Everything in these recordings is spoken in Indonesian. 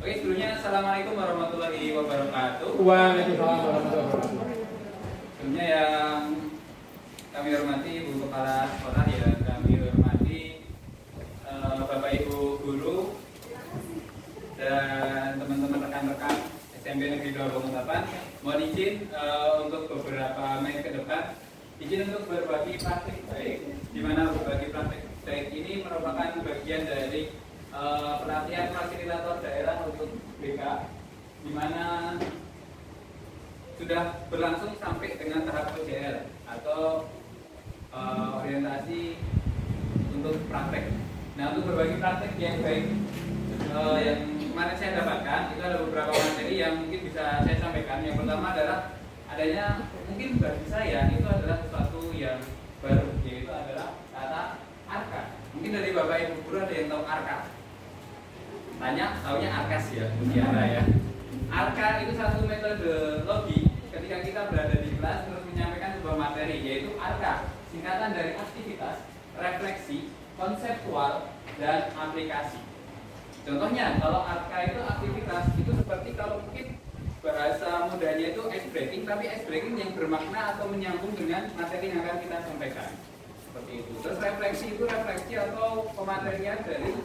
Oke, sebelumnya Assalamualaikum warahmatullahi wabarakatuh. Waalaikumsalam warahmatullahi wabarakatuh. Sebelumnya yang kami hormati Ibu Kepala Sekolah, yang kami hormati Bapak Ibu Guru dan teman-teman rekan-rekan SMP Negeri 2 mohon izin untuk beberapa menit ke depan izin untuk berbagi praktik baik, di mana berbagi praktik baik ini merupakan bagian dari pelatihan fasilitator daerah untuk BK, di mana sudah berlangsung sampai dengan tahap OJR atau orientasi untuk praktek. Nah, untuk berbagi praktek yang baik yang kemarin saya dapatkan itu ada beberapa materi yang mungkin bisa saya sampaikan. Yang pertama adalah adanya mungkin bagi saya itu adalah sesuatu yang baru, yaitu adalah kata arka. Mungkin dari Bapak Ibu Guru ada yang tahu arka? Tanya, taunya arkas ya, mutiara ya. Arka itu satu metodologi ketika kita berada di kelas terus menyampaikan sebuah materi, yaitu arka, singkatan dari aktivitas, refleksi, konseptual, dan aplikasi. Contohnya, kalau arka itu aktivitas, itu seperti kalau mungkin bahasa mudahnya itu ice breaking, tapi ice breaking yang bermakna atau menyambung dengan materi yang akan kita sampaikan. Seperti itu. Terus refleksi itu refleksi atau pematerian dari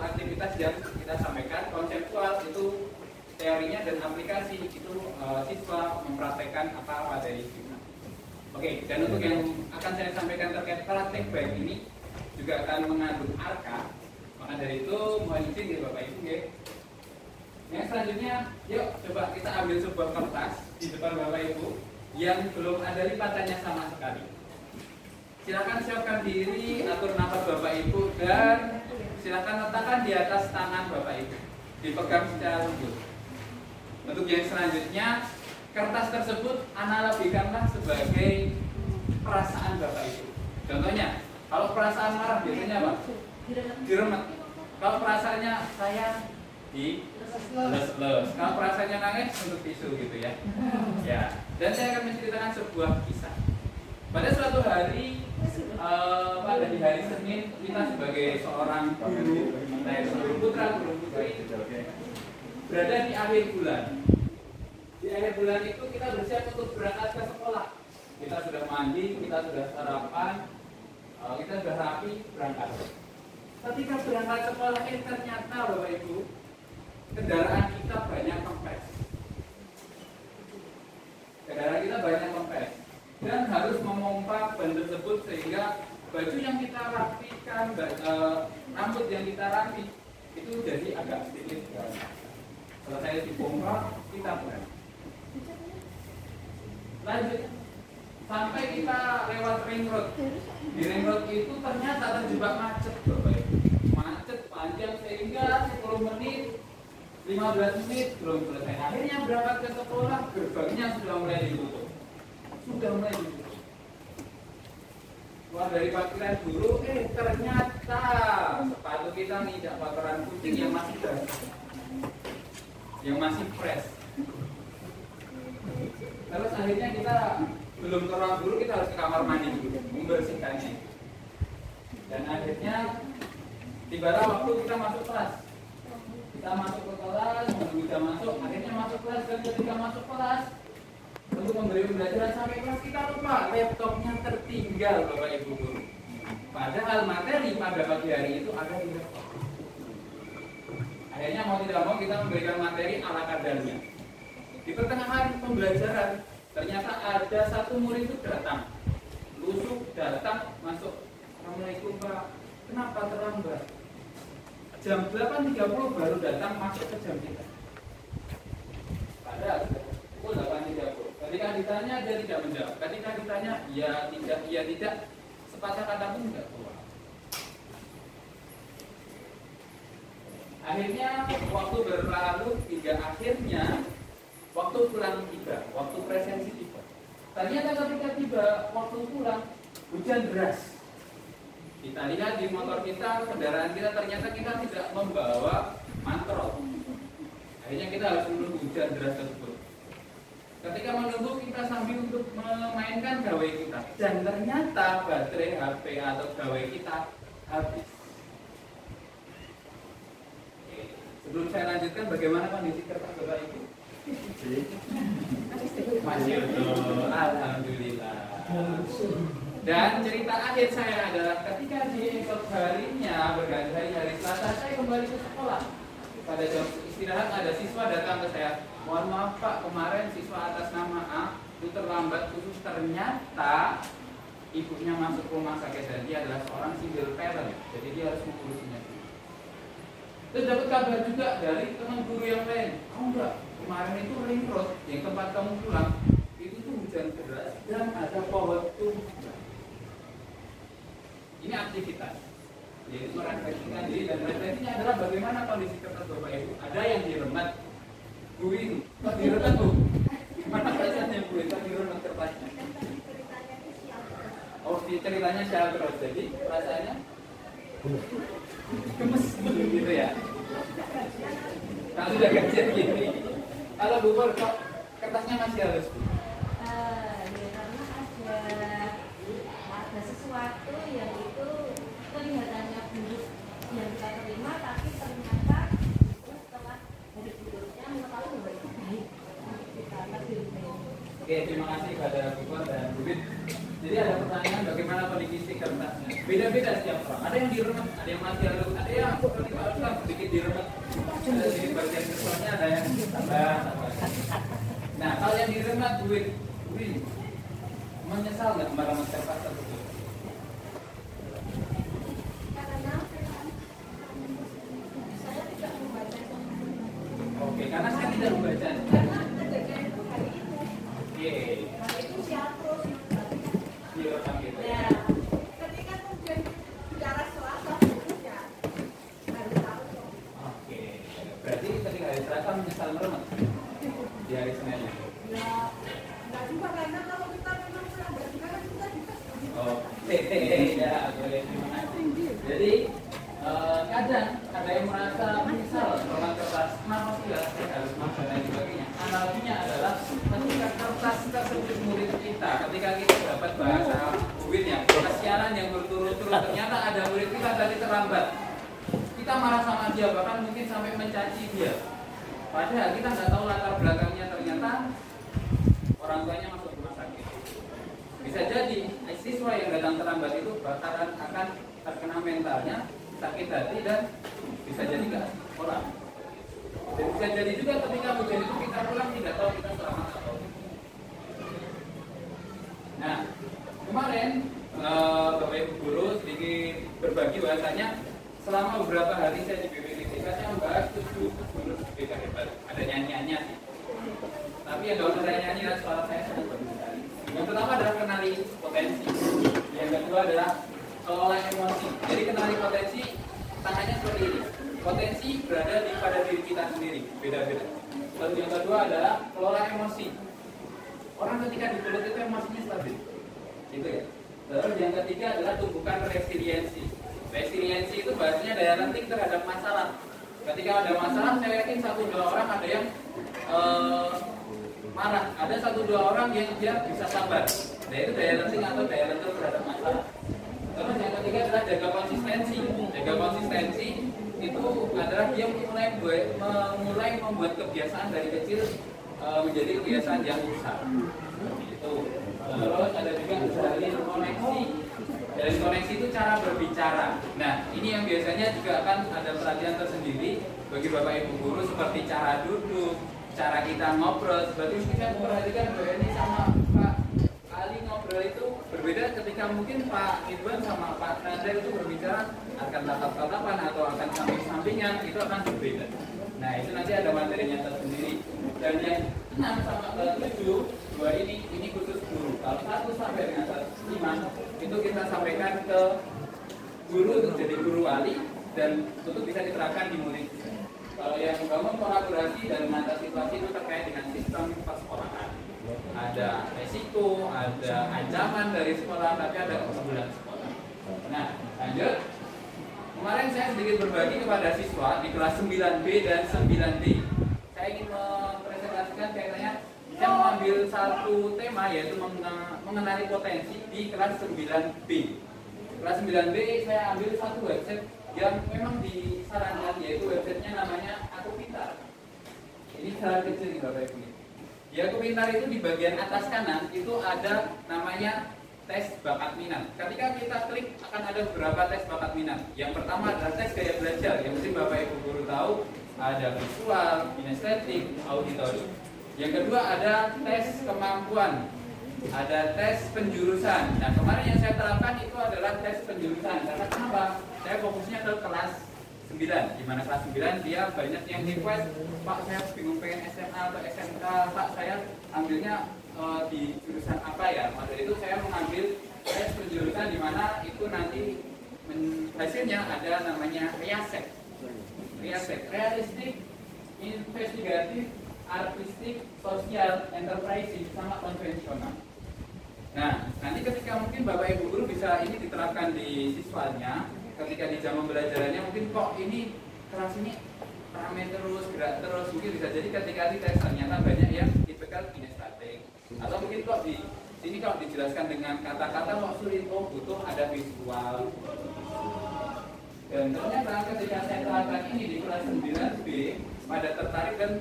aktivitas yang kita sampaikan. Konseptual itu teorinya, dan aplikasi itu siswa mempraktekkan apa materi kita. Oke, dan untuk yang akan saya sampaikan terkait praktek baik ini juga akan mengandung arka. Maka dari itu mohon izin ya Bapak Ibu ya. Yang selanjutnya, yuk coba kita ambil sebuah kertas di depan Bapak Ibu yang belum ada lipatannya sama sekali. Silakan siapkan diri, atur nafas Bapak Ibu, dan silakan letakkan di atas tangan Bapak Ibu, dipegang secara lembut. Untuk yang selanjutnya, kertas tersebut analogikanlah sebagai perasaan Bapak Ibu. Contohnya, kalau perasaan marah biasanya apa? Diremet. Kalau perasaannya sayang, les-les. Kalau perasaannya nangis, untuk tisu gitu ya. Ya. Dan saya akan menceritakan sebuah kisah. Pada suatu hari, pada di hari Senin, kita sebagai seorang guru, guru putra, guru putri, berada di akhir bulan. Di akhir bulan itu kita bersiap untuk berangkat ke sekolah. Kita sudah mandi, kita sudah sarapan, kita sudah rapi, berangkat. Ketika berangkat sekolah ini ternyata Bapak Ibu, kendaraan kita banyak kempes. Kendaraan kita banyak kempes. Dan harus memompa ban tersebut sehingga baju yang kita rapikan, rambut yang kita rapi itu jadi agak sedikit basah. Selesai dipompa, kita berangkat. Lanjut sampai kita lewat ring road. Di ring road itu ternyata terjebak macet, Bapak Ibu. Macet panjang sehingga 10 menit, 15 menit belum selesai. Akhirnya berangkat ke sekolah, gerbangnya sudah mulai ditutup. Keluar dari parkiran guru, ternyata sepatu kita tidak kotoran kucing yang masih basah, yang masih fresh. Terus akhirnya kita belum ke ruang guru, kita harus ke kamar mandi dulu membersihkannya. Dan akhirnya tibalah waktu kita masuk kelas. Kita masuk ke kelas, menunggu jam masuk, akhirnya masuk kelas, dan ketika masuk kelas untuk memberi pembelajaran sampai kelas kita lupa laptopnya tertinggal Bapak Ibu Guru. Padahal materi pada pagi hari itu ada di laptop. Akhirnya mau tidak mau kita memberikan materi ala kadarnya. Di pertengahan pembelajaran ternyata ada satu murid itu datang, lusuk datang masuk. Assalamualaikum Pak, kenapa terlambat? Jam 8.30 baru datang masuk ke jam kita. Padahal pukul 8.30. Ketika ditanya dia tidak menjawab. Ketika ditanya ya tidak, sepatah kata pun tidak keluar. Akhirnya waktu berlalu hingga akhirnya waktu pulang tiba, waktu presensi tiba. Ternyata ketika tiba waktu pulang hujan deras. Kita lihat di motor kita, kendaraan kita, ternyata kita tidak membawa mantrol. Akhirnya kita harus menunggu hujan deras tersebut. Ketika menunggu kita sambil untuk memainkan gawai kita, dan ternyata baterai HP atau gawai kita habis. sebelum saya lanjutkan, bagaimana kondisi kertas Bapak Ibu? Masih utuh, alhamdulillah. Dan cerita akhir saya adalah ketika di esok harinya berganti hari Selasa saya kembali ke sekolah. Pada jam istirahat ada siswa datang ke saya, mohon maaf Pak, kemarin siswa atas nama A itu terlambat khusus, ternyata ibunya masuk rumah sakit dan dia adalah seorang single parent, jadi dia harus mengurusinya. Terus dapat kabar juga dari teman guru yang lain, enggak, kemarin itu ring road yang tempat kamu pulang itu tuh hujan deras dan ada pohon tumbang. Ini aktivitas, yaitu merefleksikan diri, dan refleksinya adalah bagaimana kondisi kertas Bapak Ibu. Ada yang diremet, Bu ini, kok diremet Bu? Gimana perasaannya Bu? Kok diremet kertasnya? Oh, ceritanya siapa terus? Jadi rasanya gemes gitu ya. Kalau sudah gajian gini, kalau Bu Pur, kok kertasnya masih halus Bu? Karena ada sesuatu yang itu kelihatannya buruk yang kita terima, tapi ternyata itu setelah dari buruknya mengetahui bahwa itu baik. Kita lebih baik. Oke, terima kasih kepada Bu Pur dan Bu Bit. Jadi ada pertanyaan bagaimana kondisi kertasnya. Beda-beda setiap orang. Ada yang diremet, ada yang masih halus, ada yang seperti Pak Ustaz sedikit diremet, ada sedikit bagian keselnya, ada yang tambah. Nah, kalau yang diremet, Bu Bit, menyesal nggak meremet kertas tersebut? Karena saya tidak membaca. Oke, karena saya tidak membaca. Karena kejadian itu hari itu. Oke. Hari itu siapa terus? Direkam gitu. Ya, ketika kemudian bicara Selasa ya baru tahu. Oke. Berarti ketika hari Selasa menyesal meremet di hari Senin. Ya, enggak juga, karena kalau kita memang sudah berbicara kita bisa. Oke, ya boleh, terima kasih. Jadi kadang ada yang merasa menyesal meremet kertas, kenapa sih ya saya harus makan dan sebagainya. Analoginya adalah ketika kertas tersebut murid kita, ketika kita dapat bahasa UIN ya, kesialan yang berturut-turut, ternyata ada murid kita tadi terlambat. Kita marah sama dia, bahkan mungkin sampai mencaci dia. Padahal kita nggak tahu latar belakangnya, ternyata orang tuanya masuk rumah sakit. Bisa jadi siswa yang datang terlambat itu bakalan akan terkena mentalnya, sakit hati, dan bisa jadi nggak sekolah. Dan bisa jadi juga ketika hujan itu kita pulang tidak tahu kita selamat atau tidak. Nah, kemarin Bapak Ibu Guru sedikit berbagi bahasanya selama beberapa hari saya di BPTK saya membahas 7 guru BPTK hebat. Ada nyanyiannya sih. Tapi yang nggak usah saya nyanyi, suara saya sangat bagus sekali. Yang pertama adalah kenali potensi. Yang kedua adalah kelola emosi. Jadi kenali potensi, tangannya seperti ini. Potensi berada pada diri kita sendiri, beda-beda. Lalu yang kedua adalah kelola emosi. Orang ketika dipeluk itu emosinya stabil, gitu ya. Lalu yang ketiga adalah tumbuhkan resiliensi. Resiliensi itu bahasanya daya lenting terhadap masalah. Ketika ada masalah, saya yakin 1-2 orang ada yang marah, ada 1-2 orang yang dia bisa sabar. Nah itu daya lenting atau daya lentur terhadap masalah. Terus yang ketiga adalah jaga konsistensi. Jaga konsistensi itu adalah dia mulai membuat kebiasaan dari kecil menjadi kebiasaan yang besar. Itu. Terus ada juga jalin koneksi. Jalin koneksi itu cara berbicara. Nah ini yang biasanya juga akan ada pelatihan tersendiri bagi Bapak Ibu Guru, seperti cara duduk, cara kita ngobrol. Seperti kita perhatikan bahwa ini sama Pak Ali ngobrol itu berbeda ketika mungkin Pak Ridwan sama Pak Nader itu berbicara akan tatap-tatapan atau akan samping-sampingan, itu akan berbeda. Nah itu nanti ada materinya tersendiri. Dan yang 6 sama 7, 2 ini khusus guru. Kalau 1 sampai dengan 5 itu kita sampaikan ke guru untuk jadi guru wali dan untuk bisa diterapkan di murid. Kalau yang membangun kolaborasi dan mengatasi situasi itu terkait dengan sistem persekolahan. Ada resiko, ada ancaman dari sekolah, tapi ada keunggulan sekolah. Nah, lanjut. Kemarin saya sedikit berbagi kepada siswa di kelas 9B dan 9D. Saya ingin mempresentasikan kaitannya. Saya mengambil satu tema yaitu mengenali potensi di kelas 9B. Kelas 9B saya ambil satu website yang memang disarankan, yaitu websitenya namanya Aku kesalahan kecil nih Bapak Ibu. Ya, pintar itu di bagian atas kanan itu ada namanya tes bakat minat. Ketika kita klik akan ada beberapa tes bakat minat. Yang pertama adalah tes gaya belajar, yang mungkin Bapak Ibu guru tahu, ada visual, kinestetik, auditori. Yang kedua ada tes kemampuan, ada tes penjurusan. Nah, kemarin yang saya terapkan itu adalah tes penjurusan. Karena kenapa? Saya fokusnya ke kelas 9, di mana kelas 9 dia banyak yang request, Pak saya bingung pengen SMA atau SMK, Pak saya ambilnya di jurusan apa ya? Pada itu saya mengambil tes penjurusan di mana itu nanti hasilnya ada namanya RIASEC, realistik, investigatif, artistik, sosial, enterprising, sama konvensional. Nah, nanti ketika mungkin Bapak Ibu guru bisa ini diterapkan di siswanya, ketika di jam pembelajarannya mungkin kok ini kelas ini rame terus, gerak terus, mungkin bisa jadi ketika di tes ternyata banyak yang tipikal kinestetik, atau mungkin kok di sini kalau dijelaskan dengan kata-kata kok sulit, oh butuh ada visual. Dan ternyata ketika saya terapkan ini di kelas 9B pada tertarik dan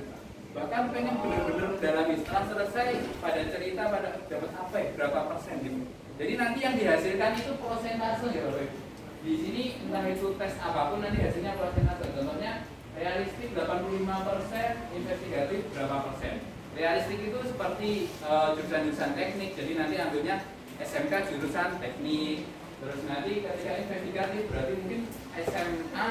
bahkan pengen benar-benar mendalami, setelah selesai pada cerita pada dapat apa ya, berapa persen gitu. Jadi nanti yang dihasilkan itu prosentase ya Bapak Ibu. Di sini entah itu tes apapun nanti hasilnya prosentase. Contohnya realistik 85%, investigatif berapa persen. Realistik itu seperti jurusan-jurusan teknik, jadi nanti ambilnya SMK jurusan teknik. Terus nanti ketika investigatif berarti mungkin SMA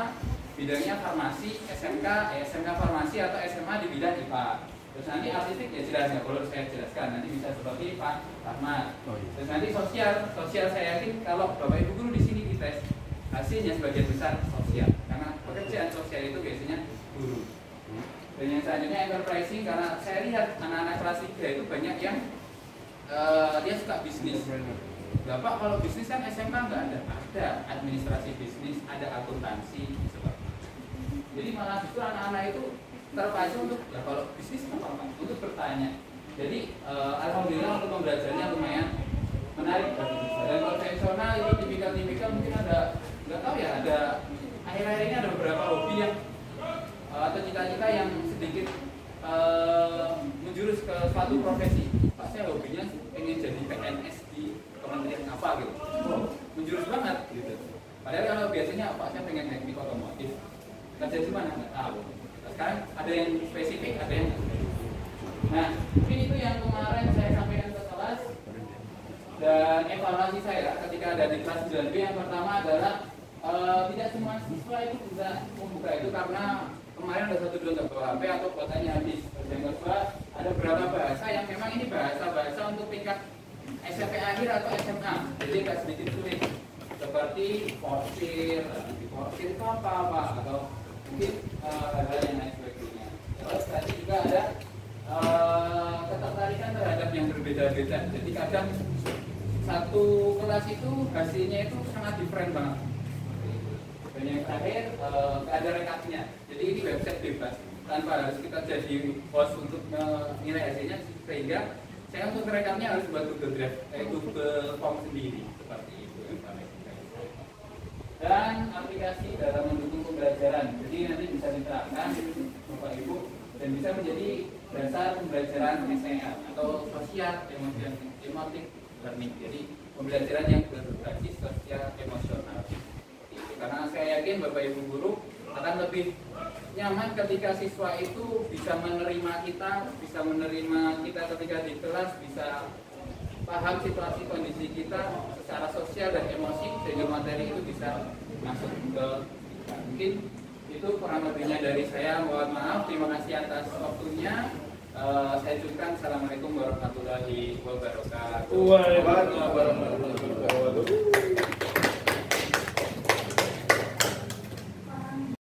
bidangnya farmasi, SMK farmasi atau SMA di bidang IPA. Terus nanti artistik ya jelas ya, kalau saya jelaskan nanti bisa seperti Pak Ahmad. Terus nanti sosial saya yakin kalau Bapak Ibu guru di sini dites hasilnya sebagian besar sosial, karena pekerjaan sosial itu biasanya guru. Dan yang selanjutnya enterprising, karena saya lihat anak-anak kelas 3 itu banyak yang dia suka bisnis. Bapak kalau bisnis kan SMA nggak ada administrasi bisnis, ada akuntansi seperti itu. Jadi malah justru anak-anak itu terpacu untuk ya kalau bisnis apa untuk bertanya. Jadi alhamdulillah untuk pembelajarannya lumayan menarik bagi saya. Dan konvensional itu tipikal mungkin ada nggak tahu ya, ada akhir-akhir ini ada beberapa hobi yang atau cita-cita yang sedikit menjurus ke suatu profesi. Pak saya hobinya pengen jadi PNS di kementerian apa gitu, menjurus banget gitu. Padahal kalau biasanya Pak saya pengen teknik otomotif, kerja di mana nggak tahu. Sekarang ada yang spesifik, ada yang nah mungkin itu yang kemarin saya sampaikan ke kelas. Dan evaluasi saya ketika ada di kelas 9B yang pertama adalah tidak semua siswa itu bisa membuka itu karena kemarin ada satu dua bawa HP atau kuotanya habis. Terus yang kedua ada beberapa bahasa yang memang ini bahasa untuk tingkat SMP akhir atau SMA, jadi agak sedikit sulit seperti forsir itu apa atau mungkin hal-hal yang lain sebagainya. Terus tadi juga ada ketertarikan terhadap yang berbeda-beda. Jadi kadang satu kelas itu hasilnya itu sangat different banget. Dan yang terakhir ada rekapnya. Jadi ini website bebas tanpa harus kita jadi host untuk menilai hasilnya, sehingga saya untuk rekapnya harus buat Google Drive, Google Form sendiri seperti itu. Dan aplikasi dalam mendukung pembelajaran. Jadi nanti bisa diterapkan Bapak Ibu dan bisa menjadi dasar pembelajaran SEA atau sosial emotif learning. Jadi pembelajaran yang berbasis sosial emosional. Karena saya yakin Bapak Ibu guru akan lebih nyaman ketika siswa itu bisa menerima kita ketika di kelas, bisa paham situasi kondisi kita secara sosial dan emosi, sehingga materi itu bisa masuk ke kita. Mungkin itu kurang lebihnya dari saya. Mohon maaf, terima kasih atas waktunya. Saya ucapkan assalamualaikum warahmatullahi wabarakatuh. Waalaikumsalam warahmatullahi wabarakatuh.